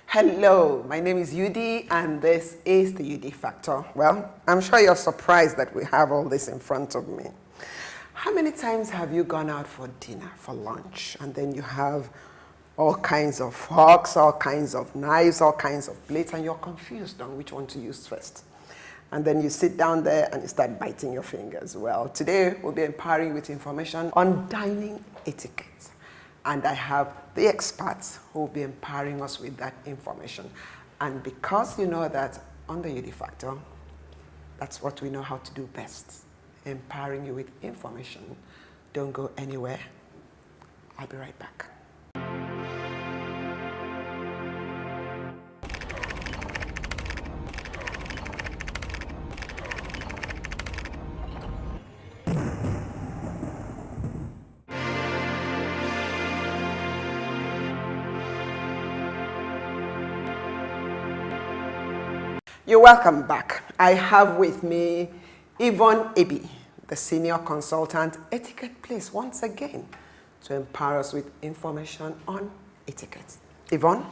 Hello, my name is Yudi and this is the Yudi Factor. Well, I'm sure you're surprised that we have all this in front of me. How many times have you gone out for dinner, for lunch, and then you have all kinds of forks, all kinds of knives, all kinds of plates, and you're confused on which one to use first? And then you sit down there and you start biting your fingers. Well, today we'll be empowering you with information on dining etiquette. And I have the experts who will be empowering us with that information. And because you know that on the Yudi Factor, that's what we know how to do best, empowering you with information. Don't go anywhere. I'll be right back. You're welcome back. I have with me Yvonne Ebi, the Senior Consultant Etiquette Place, once again to empower us with information on etiquette. Yvonne?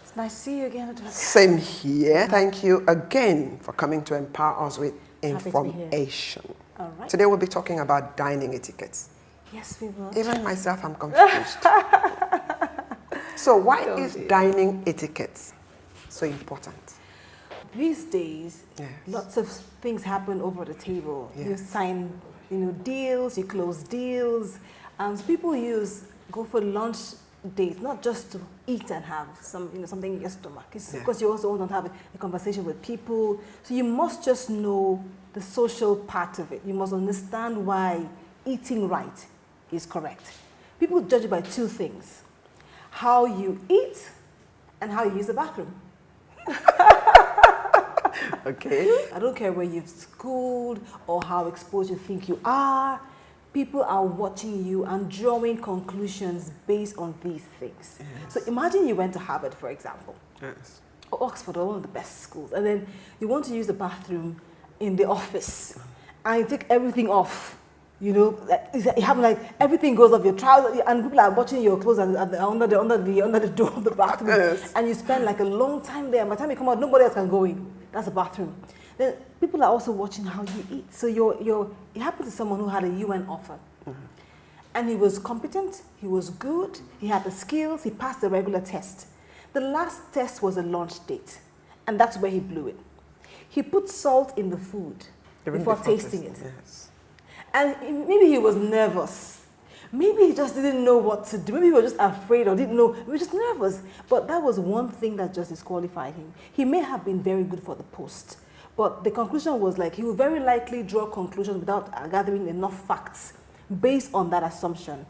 It's nice to see you again. Same here. Thank you again for coming to empower us with information. All right. Today we'll be talking about dining etiquette. Yes, we will. Even myself, I'm confused. So why is dining etiquette so important? These days, Yes. lots of things happen over the table. Yes. You sign, deals, you close deals. So people go for lunch dates, not just to eat and have something in your stomach. It's because you also want to have a conversation with people. So you must just know the social part of it. You must understand why eating right is correct. People judge you by two things: how you eat and how you use the bathroom. Okay. I don't care where you've schooled or how exposed you think you are. People are watching you and drawing conclusions based on these things. Yes. So imagine you went to Harvard, for example, Yes. or Oxford, or one of the best schools, and then you want to use the bathroom in the office, and you take everything off. You have everything goes off your trousers, and people are watching your clothes under the door of the bathroom, Yes. and you spend a long time there. By the time you come out, nobody else can go in. That's the bathroom. Then people are also watching how you eat. So it happened to someone who had a UN offer, and he was competent, he was good, he had the skills, he passed the regular test. The last test was a lunch date, and that's where he blew it. He put salt in the food before tasting it. Yes. And maybe he was nervous. Maybe he just didn't know what to do. Maybe he was just afraid or didn't know. He was just nervous. But that was one thing that just disqualified him. He may have been very good for the post, but the conclusion was he would very likely draw conclusions without gathering enough facts. Based on that assumption,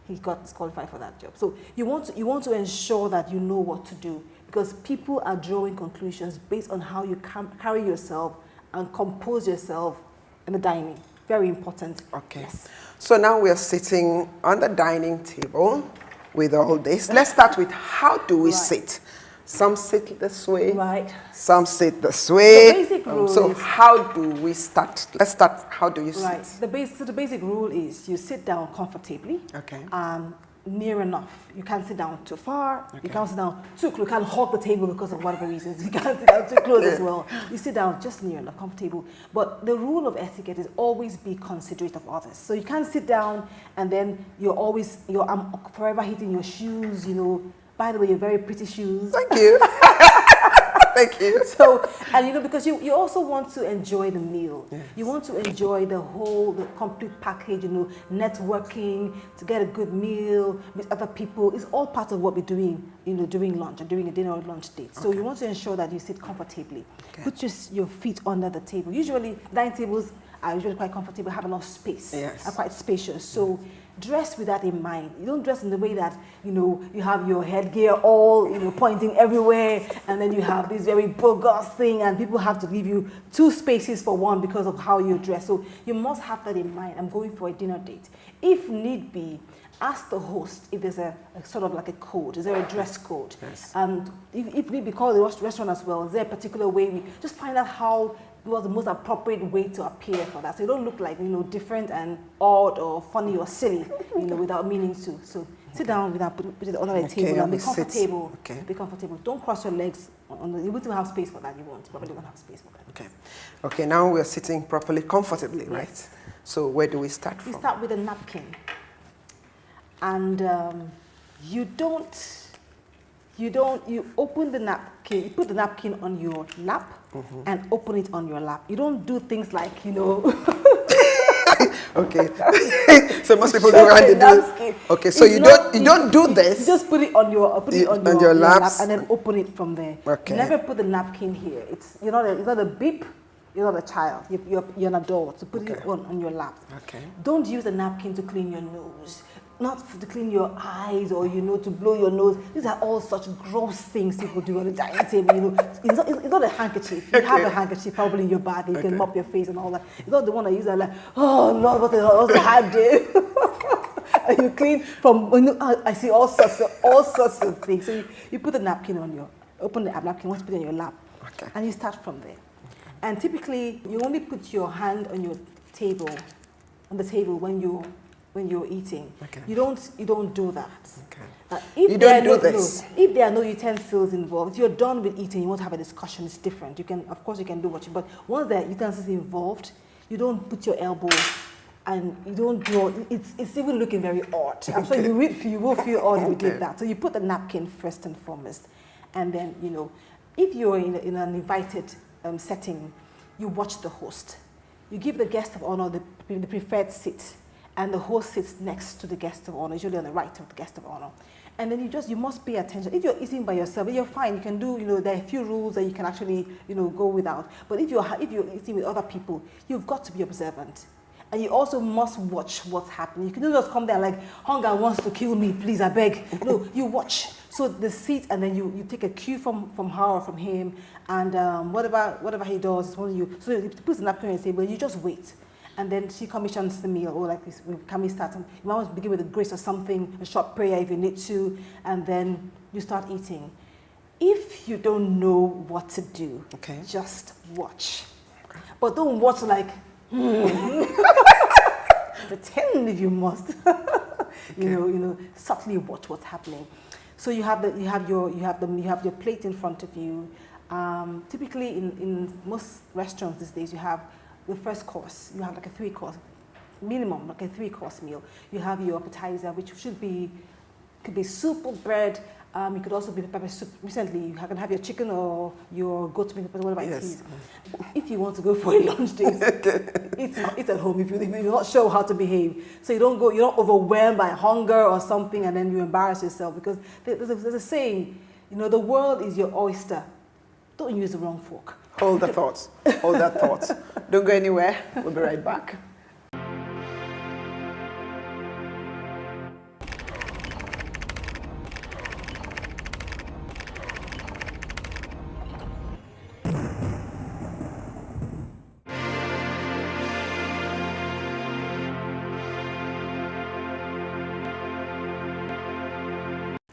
he got disqualified for that job. So you want to ensure that you know what to do, because people are drawing conclusions based on how you carry yourself and compose yourself in the dining. Very important. Okay. Yes. So now we are sitting on the dining table with all this. Let's start with how do we sit? Some sit this way. Right. Some sit this way. The basic rule so is, how do we start? Let's start. How do you right. sit? The basic rule is you sit down comfortably. Okay. Near enough. You can't sit down too far. Okay. You can't sit down too close. You can't hog the table because of whatever reasons. You can't sit down too close as well. You sit down just near enough, comfortable. But the rule of etiquette is always be considerate of others. So you can't sit down and then I'm forever hitting your shoes. By the way, you're very pretty shoes. Thank you. Thank you. So, and because you also want to enjoy the meal. Yes. You want to enjoy the complete package, networking, to get a good meal with other people. It's all part of what we're doing, during lunch or during a dinner or lunch date. So you want to ensure that you sit comfortably. Okay. Put your feet under the table. Usually, dining tables are usually quite comfortable, have enough space, yes. are quite spacious. So dress with that in mind. You don't dress in the way that, you have your headgear all, pointing everywhere, and then you have this very bogus thing, and people have to give you two spaces for one because of how you dress. So you must have that in mind. I'm going for a dinner date. If need be, ask the host if there's a sort of a code. Is there a dress code? Yes. And if we call the restaurant as well, is there a particular way we just find out how was the most appropriate way to appear for that. So you don't look like, different and odd or funny or silly, without meaning to. So Sit down without put it under the table and be comfortable. Okay. Be comfortable. Don't cross your legs. You won't have space for that. You won't. Probably won't have space for that. Okay. Okay, now we're sitting properly, comfortably, right? Yes. So where do we start from? You start with a napkin. And you open the napkin, you put the napkin on your lap and open it on your lap. You don't do things like, Okay. So most people do right. Okay, so you don't do this. You just put it on your laps and then open it from there. Okay. Never put the napkin here. It's not a beep. You're not a child. You're an adult. So put it on your lap. Okay. Don't use the napkin to clean your nose. Not to clean your eyes or to blow your nose. These are all such gross things people do on the dining table. It's not a handkerchief. You have a handkerchief probably in your bag. You can mop your face and all that. It's not the one I use. I'm like, oh Lord, what a hard day. And you clean from. I see all sorts of things. So you put the napkin open the napkin. Once you put it on your lap, and you start from there. And typically, you only put your hand on the table when you're eating. Okay. You don't do that. Okay. You don't do this. If there are no utensils involved, if you're done with eating, you won't have a discussion. It's different. Of course, you can do but once there are utensils involved, you don't put your elbow, and you don't draw. It's even looking very odd. I'm sure you will feel odd if you did that. So you put the napkin first and foremost, and then if you're in an invited setting, you watch the host. You give the guest of honor the preferred seat. And the host sits next to the guest of honor, usually on the right of the guest of honor. And then you must pay attention. If you're eating by yourself, you're fine. You can do, there are a few rules that you can actually, go without. But if you're eating with other people, you've got to be observant. And you also must watch what's happening. You can just come there like, hunger wants to kill me, please, I beg. No, you watch. So the seat, and then you take a cue from her or from him, and whatever he does is one of you. So he puts the napkin on the table, you just wait. And then she commissions the meal, or like this, can we start? You might want to begin with a grace or something, a short prayer if you need to, and then you start eating. If you don't know what to do, just watch. But don't watch like, pretend if you must. Subtly watch what's happening. So you have your plate in front of you. Typically in most restaurants these days, you have the first course. You have like a 3-course minimum, like a 3-course meal. You have your appetizer, which could be soup or bread. You could also be pepper soup. Recently, you can have your chicken or your goat meat, whatever it is. If you want to go for a lunch date, eat at home if you're not sure how to behave. So you're not overwhelmed by hunger or something, and then you embarrass yourself, because there's a saying, the world is your oyster. Don't use the wrong fork. Hold that thought. Don't go anywhere. We'll be right back.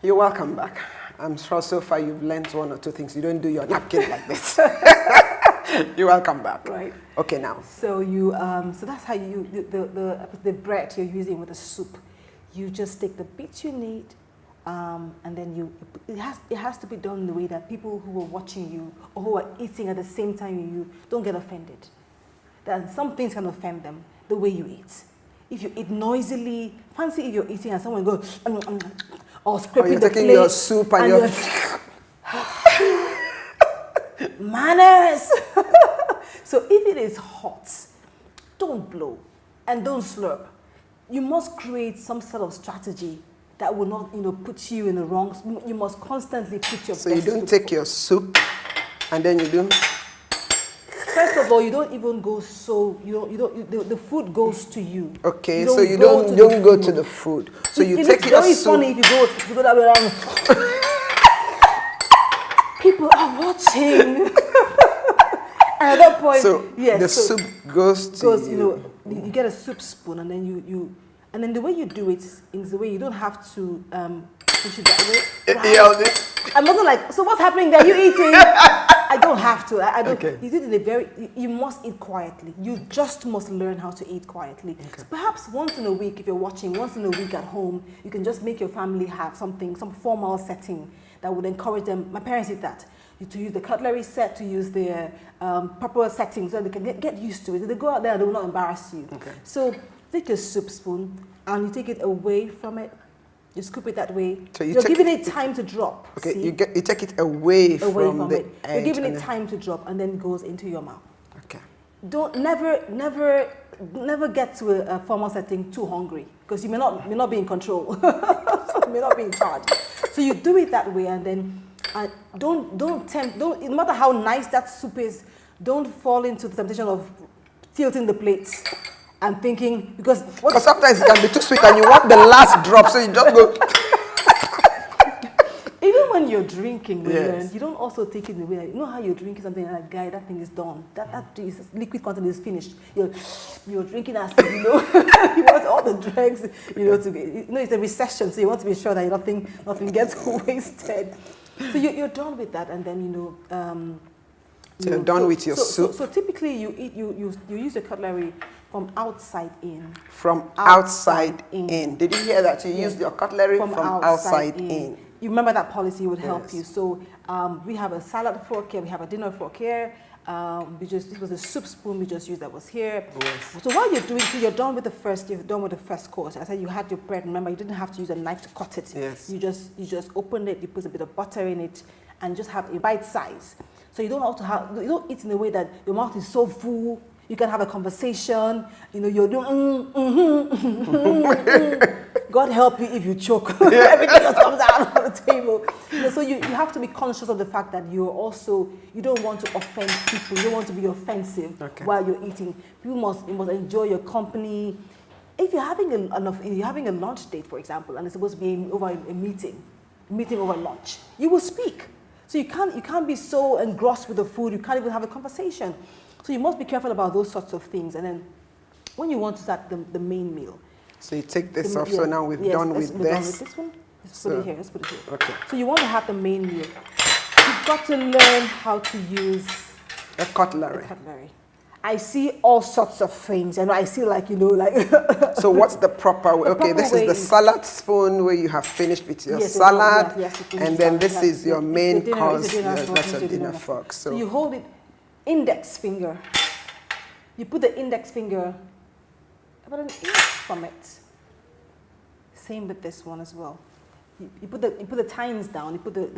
You're welcome back. I'm sure so far you've learned 1 or 2 things. You don't do your napkin like this. You're welcome back. Right. Okay, now. So so that's how the bread you're using with the soup. You just take the bits you need, and then it has to be done in the way that people who are watching you or who are eating at the same time you don't get offended. That some things can offend them, the way you eat. If you eat noisily, fancy if you're eating and someone goes, or scraping the plate. Or you're taking your soup and you're... Manners! So if it is hot, don't blow and don't slurp. You must create some sort of strategy that will not, put you in the wrong... You must constantly put your So you don't take your soup and then you do... First of all, you don't even go the food goes to you. Okay, so you don't go to the food. So you take your soup. It's very funny if you go that way around. People are watching. And at that point, the soup goes to you. You get a soup spoon, and then and then the way you do it is the way you don't have to push it that way. I wasn't like, so what's happening there? You eating? I don't have to. I don't. Okay. You did it in a very. You must eat quietly. You just must learn how to eat quietly. Okay. So perhaps once in a week, if you're watching, once in a week at home, you can just make your family have something, some formal setting that would encourage them. My parents did that. To use the cutlery set, to use the proper settings, so they can get used to it. If they go out there, they will not embarrass you. Okay. So take your soup spoon and you take it away from it. You scoop it that way. So you're giving it time to drop. Okay, see? you take it away from the it. edge. You're giving it time to drop, and then it goes into your mouth. Okay. Don't never get to a formal setting too hungry, because you may not be in control. You may not be in charge. So you do it that way, and then don't no matter how nice that soup is, don't fall into the temptation of tilting the plates and thinking, because sometimes it can be too sweet and you want the last drop, so you just go. even when you're drinking, Yes. you don't also take it in the way that, you know how you're drinking something and like, guy, that thing is done. That liquid content is finished. You're drinking as if, you want all the dregs, it's a recession, so you want to be sure that nothing gets wasted. So you're done with that, and then So you're done with your soup. So typically you use the cutlery from outside in. From outside in. Did you hear that? You used your cutlery from outside in. You remember that policy would help Yes. you. So we have a salad fork here, we have a dinner fork here. This was a soup spoon we just used that was here. Yes. So while you're doing, so you're done with the first course. I said you had your bread. Remember, you didn't have to use a knife to cut it. Yes. You just opened it. You put a bit of butter in it, and just have a bite size. So you don't eat in a way that your mouth is so full. You can have a conversation. You're doing. God help you if you choke. Everything just comes out on the table. So you have to be conscious of the fact that you don't want to offend people. You don't want to be offensive while you're eating. You must enjoy your company. If you're having a lunch date, for example, and it's supposed to be over a meeting over lunch, you will speak. So you can't be so engrossed with the food, you can't even have a conversation. So you must be careful about those sorts of things. And then when you want to start the main meal. So you take this off, so now we're done with this. Done with this one. Let's put it here. Okay. So you want to have the main meal. You've got to learn how to use a cutlery. I see all sorts of things, and I see like. So what's the proper way? Okay, this is the salad spoon where you have finished with your salad, and then this is your main course. That's a dinner fork. So you hold it, index finger. You put the index finger about an inch from it. Same with this one as well. You put the tines down. You put the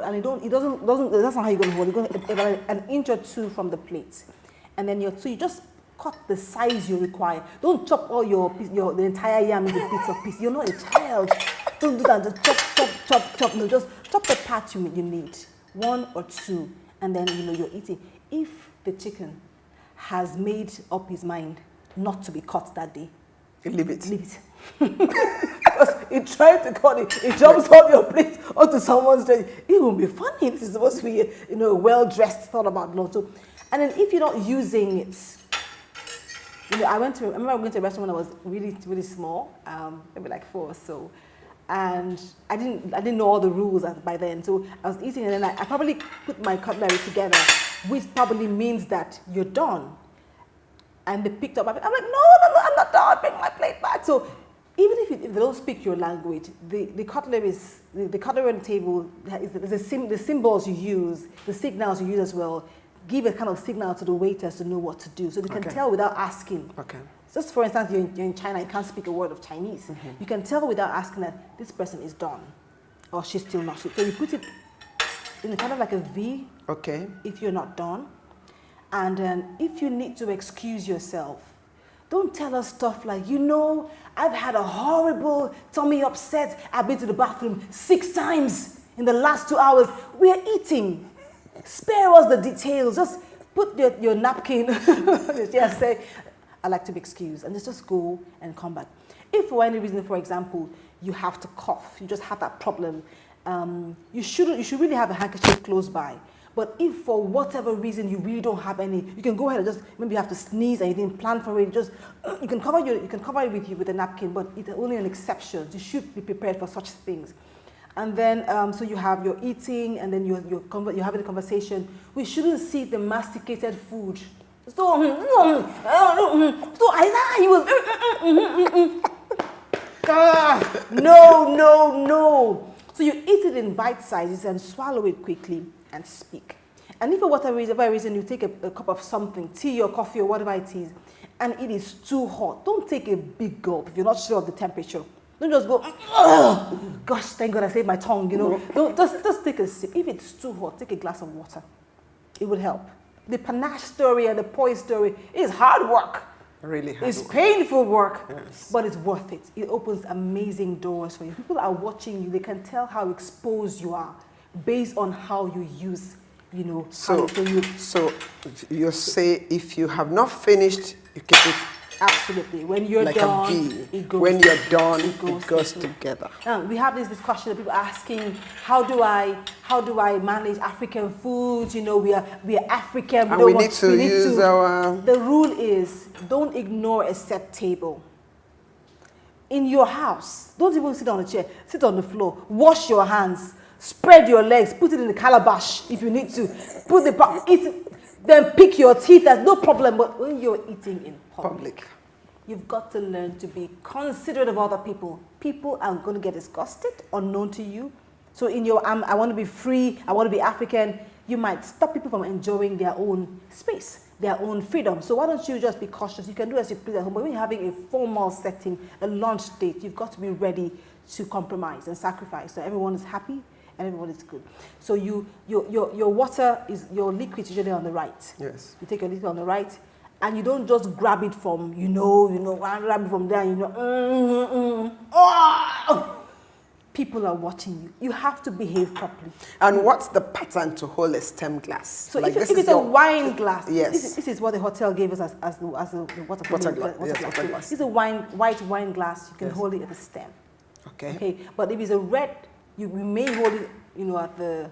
and it doesn't. That's not how you're going to hold. You're going about an inch or two from the plate. And then you just cut the size you require. Don't chop all the entire yam into bits of pieces. You're not a child. Don't do that. Just chop. No, just chop the part you need, 1 or 2, and then you're eating. If the chicken has made up his mind not to be cut that day, leave it. Because it tried to cut it, it jumps off your plate onto someone's plate. It will be funny. This is supposed to be a well-dressed, thought about lotto. And then if you're not using it, I remember going to a restaurant when I was really, really small, maybe like 4 or so, and I didn't know all the rules by then. So I was eating, and then I probably put my cutlery together, which probably means that you're done. And they picked up. I'm like, no, I'm not done. Bring my plate back. So even if they don't speak your language, the cutlery on the table. The symbols you use, the signals you use as well, give a kind of signal to the waiters to know what to do, so they can tell without asking. Okay. Just for instance, you're in China, you can't speak a word of Chinese. Mm-hmm. You can tell without asking that this person is done, or she's still not. So you put it in kind of like a V. Okay. If you're not done, and if you need to excuse yourself, don't tell us stuff like, I've had a horrible tummy upset. I've been to the bathroom 6 times in the last 2 hours. We're eating. Spare us the details. Just put your napkin. Just say, I'd like to be excused. And just go and come back. If for any reason, for example, you have to cough, you just have that problem, you should really have a handkerchief close by. But if for whatever reason you really don't have any, you can go ahead and just, maybe you have to sneeze and you didn't plan for it, you can cover it with a napkin, but it's only an exception. You should be prepared for such things. And then, so you have your eating, and then you're having a conversation. We shouldn't see the masticated food. So he was no. So you eat it in bite sizes and swallow it quickly and speak. And if for whatever reason you take a cup of something, tea or coffee or whatever it is, and it is too hot, don't take a big gulp if you're not sure of the temperature. Don't just go, gosh, thank God I saved my tongue, Don't, just take a sip. If it's too hot, take a glass of water. It will help. The panache story and the poise story is hard work. Really hard It's work. painful work, Yes. but it's worth it. It opens amazing doors for you. People are watching you. They can tell how exposed you are based on how you use, So how you say if you have not finished, you keep it absolutely. When you're like done, a V. it goes. When you're done, it it goes goes into- together. We have this discussion of people asking, how do I manage African foods? We are African. And we need to use our... The rule is, don't ignore a set table. In your house, don't even sit on a chair. Sit on the floor. Wash your hands. Spread your legs. Put it in the calabash if you need to. Then pick your teeth. There's no problem. But when you're eating in public. You've got to learn to be considerate of other people. People are going to get disgusted, unknown to you. So in your, I want to be free, I want to be African, you might stop people from enjoying their own space, their own freedom. So why don't you just be cautious? You can do as you please at home, but when you're having a formal setting, a lunch date, you've got to be ready to compromise and sacrifice so everyone is happy and everyone is good. So your water is, your liquid is usually on the right. Yes. You take your liquid on the right, and you don't just grab it from, grab it from there, Oh! People are watching you. You have to behave properly. And what's the pattern to hold a stem glass? So like if it's a wine glass, yes. this is what the hotel gave us as the water glass. Yes, water glass. This is a white wine glass. You can hold it at the stem. Okay. But if it's a red, we may hold it, at the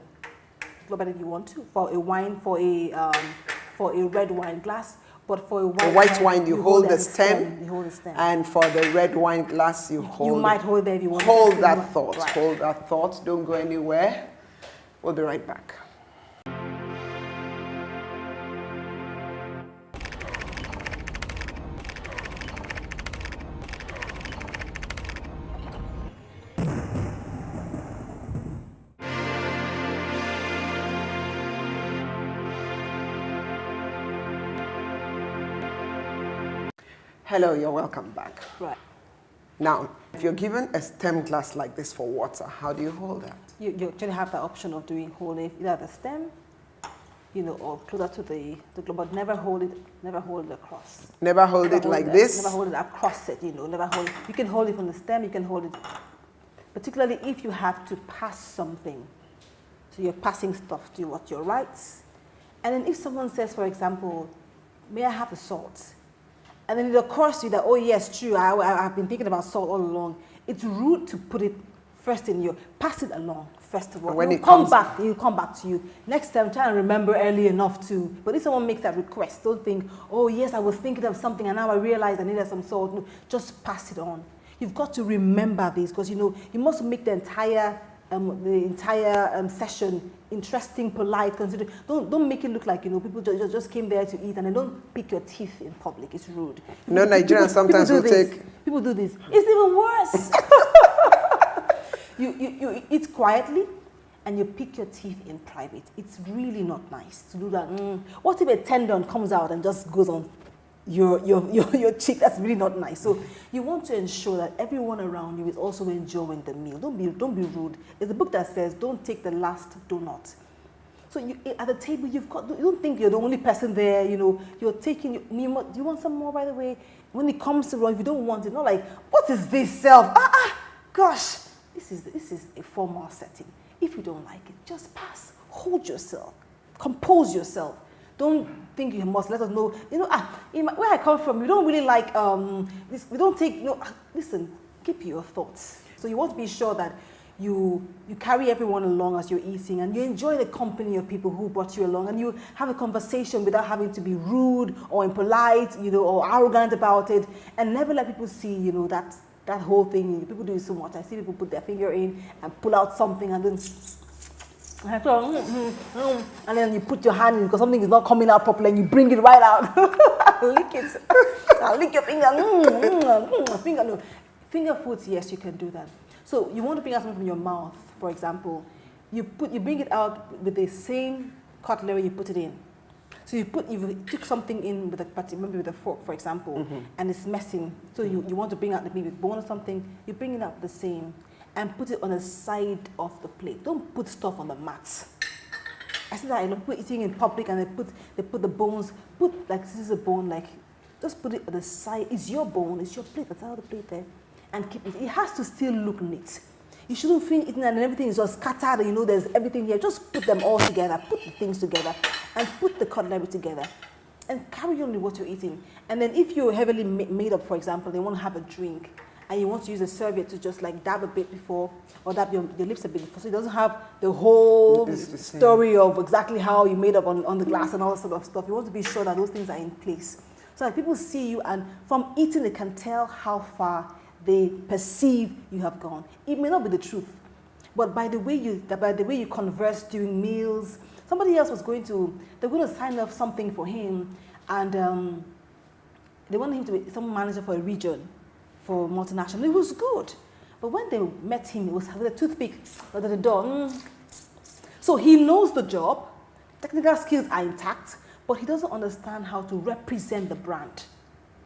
global if you want to for a red wine glass. But for a white wine, you hold the stem. You hold the stem. And for the red wine glass, you hold. You might hold there if you want. Hold that thought. Right. Hold that thought. Don't go anywhere. We'll be right back. Hello, you're welcome back. Right. Now, if you're given a stem glass like this for water, how do you hold that? You actually have the option of doing holding either at the stem, or closer to the globe, but never hold it across. Never hold it like this? Never hold it across it, never hold it. You can hold it from the stem, you can hold it, particularly if you have to pass something. So you're passing stuff to your rights. And then if someone says, for example, may I have the salt? And then it occurs to you that, oh yes, true, I've been thinking about salt all along. It's rude to put it first in your, pass it along first of all. When it come comes back, it'll come back to you. Next time, try and remember early enough to, but if someone makes that request, don't think, oh yes, I was thinking of something and now I realized I needed some salt. No, just pass it on. You've got to remember this because, you must make the entire session interesting, polite, consider. Don't make it look like people just came there to eat, and then don't pick your teeth in public. It's rude. Nigerians sometimes will take. People do this. It's even worse. you eat quietly, and you pick your teeth in private. It's really not nice to do that. What if a tendon comes out and just goes on your cheek? That's really not nice. So you want to ensure that everyone around you is also enjoying the meal. Don't be rude. There's a book that says, "Don't take the last donut." So at the table, you don't think you're the only person there. You're taking. Do you want some more? By the way, when it comes to wrong, if you don't want it, not like, what is this self? Gosh, this is a formal setting. If you don't like it, just pass. Hold yourself. Compose yourself. Don't think you must let us know. Where I come from, we don't really like this. We don't take. Listen, keep your thoughts. So you want to be sure that you carry everyone along as you're eating, and you enjoy the company of people who brought you along, and you have a conversation without having to be rude or impolite, or arrogant about it, and never let people see, that that whole thing, people do it so much. I see people put their finger in and pull out something and then and then you put your hand in because something is not coming out properly and you bring it right out. Lick it. Lick your finger. Finger, no. Finger foods, yes, you can do that. So you want to bring out something from your mouth, for example. You bring it out with the same cutlery you put it in. So you took something in with a fork, for example, and it's messing. So you want to bring out the meat with bone or something, you bring it out the same and put it on the side of the plate. Don't put stuff on the mat. I see that I love people eating in public and they put the bones, like this is a bone, like just put it on the side. It's your bone, it's your plate, that's how the plate there. And keep it. It has to still look neat. You shouldn't finish eating and everything is just scattered, you know, there's everything here. Just put them all together, put the things together, and put the cutlery together. And carry on with what you're eating. And then if you're heavily made up, for example, they want to have a drink, and you want to use a serviette to just like dab a bit before, or dab your lips a bit before, so it doesn't have the whole story of exactly how you made up on the glass and all that sort of stuff. You want to be sure that those things are in place. So that people see you, and from eating, they can tell how far they perceive you have gone. It may not be the truth, but by the way you converse during meals, somebody else they're going to sign up something for him, and they wanted him to be some manager for a region, for multinational. It was good, but when they met him, it was with a toothpick at the door. So he knows the job, technical skills are intact, but he doesn't understand how to represent the brand.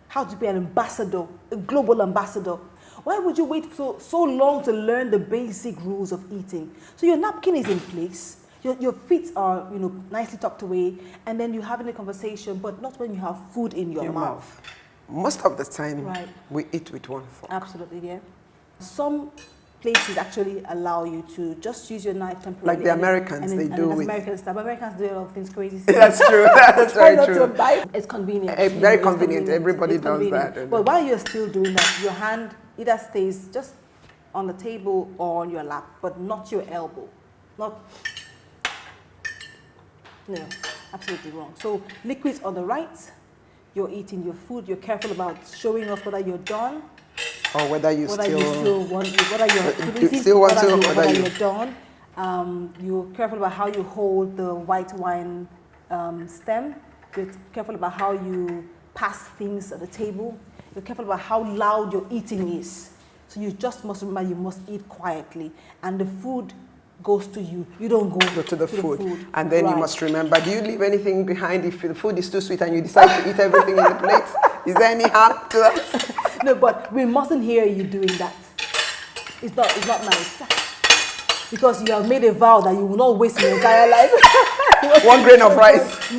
How to be an ambassador, a global ambassador. Why would you wait so long to learn the basic rules of eating? So your napkin is in place, your feet are nicely tucked away, and then you're having a conversation, but not when you have food in your mouth. Most of the time, we eat with one fork. Absolutely, yeah. Some places actually allow you to just use your knife temporarily. Like the Americans, they do it. Americans do a lot of things crazy. That's true. That's very true. It's convenient. Very convenient. Everybody does that. But while you're still doing that, your hand either stays just on the table or on your lap, but not your elbow. No, absolutely wrong. So liquids on the right, you're eating your food. You're careful about showing us whether you're done. Or whether you're done. You're careful about how you hold the white wine stem. You're careful about how you pass things at the table. You're careful about how loud your eating is. So you just must remember you must eat quietly. And the food goes to you. You don't go to the food. And then you must remember, do you leave anything behind if the food is too sweet and you decide to eat everything in the plate? Is there any harm to that? No, but we mustn't hear you doing that. It's not nice. Because you have made a vow that you will not waste your entire life. One grain of rice.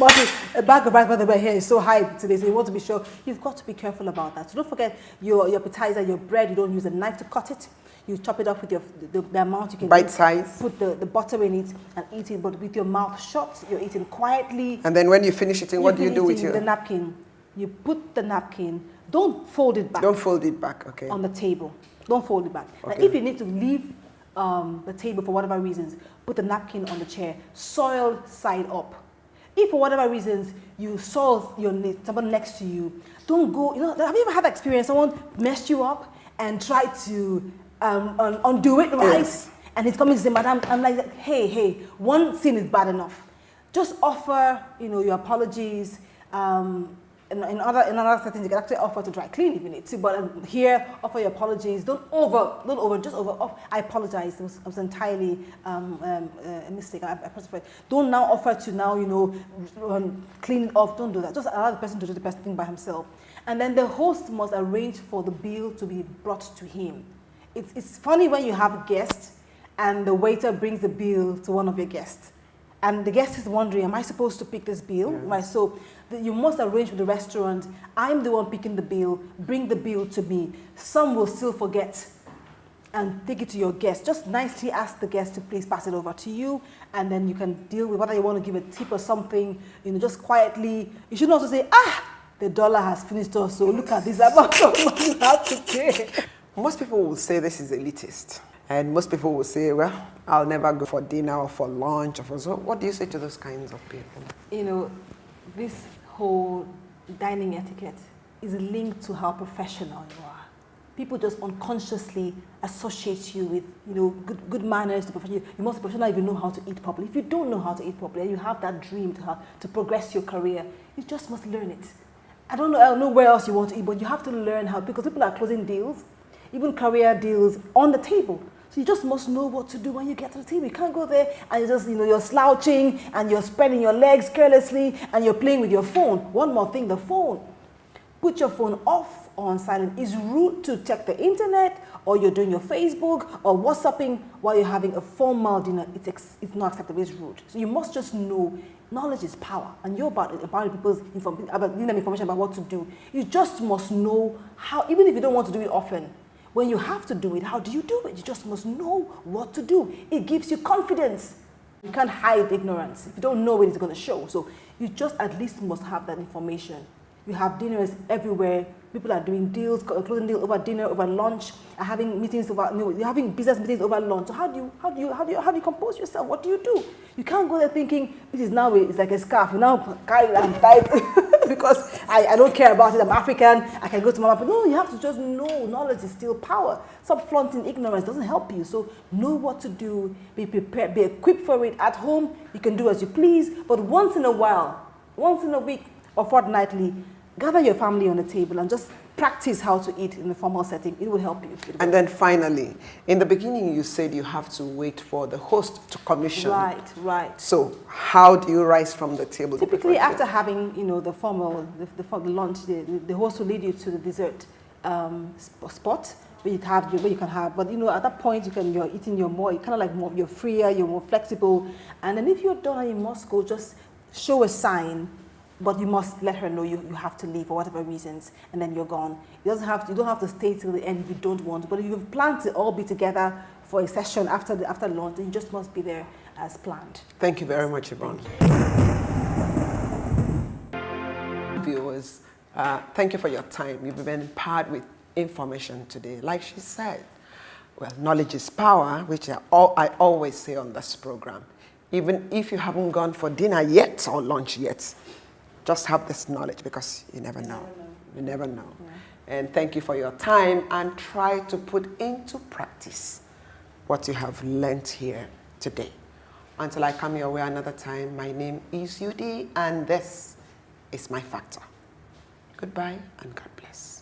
A bag of rice, by the way, here is so high today, so you want to be sure. You've got to be careful about that. So don't forget your appetizer, your bread, you don't use a knife to cut it. You chop it up with the amount you can bite size. Put the butter in it and eat it, but with your mouth shut, you're eating quietly. And then when you finish eating, what do you do with the napkin? You put the napkin, don't fold it back. Don't fold it back, okay. On the table. Don't fold it back. Okay. Now, if you need to leave the table for whatever reasons, put the napkin on the chair, soiled side up. If for whatever reasons you saw someone next to you, don't go, have you ever had that experience? Someone messed you up and tried to undo it, right? Yes. And he's coming to say, Madam, I'm like, hey, one thing is bad enough. Just offer, your apologies. In other settings, you can actually offer to dry clean if you need to, but here, offer your apologies. Don't over, just over. I apologize. It was entirely a mistake. I persevere. Don't now offer to clean it off. Don't do that. Just allow the person to do the best thing by himself. And then the host must arrange for the bill to be brought to him. It's funny when you have guests and the waiter brings the bill to one of your guests. And the guest is wondering, am I supposed to pick this bill? Yeah. Right, so you must arrange with the restaurant, I'm the one picking the bill, bring the bill to me. Some will still forget and take it to your guest. Just nicely ask the guest to please pass it over to you, and then you can deal with whether you want to give a tip or something, just quietly. You shouldn't also say, the dollar has finished us, so look at this amount of money you have to pay. Most people will say this is elitist. And most people will say, well, I'll never go for dinner or for lunch. So what do you say to those kinds of people? This whole dining etiquette is linked to how professional you are. people just unconsciously associate you with, good manners, to professional. You must be professional if you know how to eat properly. If you don't know how to eat properly and you have that dream to progress your career, you just must learn it. I don't know where else you want to eat, but you have to learn how, because people are closing deals, even career deals, on the table. So you just must know what to do when you get to the table. You can't go there and you just, you're slouching and you're spreading your legs carelessly and you're playing with your phone. One more thing, the phone. Put your phone off or on silent. It's rude to check the internet, or you're doing your Facebook or WhatsApping while you're having a formal dinner. It's not acceptable, it's rude. So you must just know knowledge is power, and you're about people's information about what to do. You just must know how, even if you don't want to do it often, when you have to do it, how do you do it? You just must know what to do. It gives you confidence. You can't hide ignorance. If you don't know it, it's going to show. So you just at least must have that information. You have dinners everywhere. People are doing deals, closing deals over dinner, over lunch, are having meetings over, you're having business meetings over lunch. So how do you compose yourself? What do you do? You can't go there thinking this is now it's like a scarf. You now carry it and tie it because I don't care about it. I'm African. I can go to mama. But no, you have to just know knowledge is still power. Stop flaunting ignorance. It doesn't help you. So know what to do. Be prepared. Be equipped for it. At home, you can do as you please. But once in a while, once in a week or fortnightly, gather your family on the table and just practice how to eat in a formal setting. It will help you. And then finally, in the beginning you said you have to wait for the host to commission. Right. So how do you rise from the table? Typically after having, the formal, the lunch, the host will lead you to the dessert spot where you can have, but at that point you're eating, you're freer, you're more flexible. And then if you're done and you must go, just show a sign. But you must let her know you have to leave for whatever reasons, and then you're gone. You don't have to stay till the end if you don't want to. But if you've planned to all be together for a session after lunch, then you just must be there as planned. Thank you very much, Yvonne. Viewers, thank you for your time. You've been empowered with information today. Like she said, well, knowledge is power, which I always say on this program. Even if you haven't gone for dinner yet or lunch yet, just have this knowledge, because you never know. You never know. Yeah. And thank you for your time, and try to put into practice what you have learnt here today. Until I come your way another time, my name is Yudi, and this is my factor. Goodbye and God bless.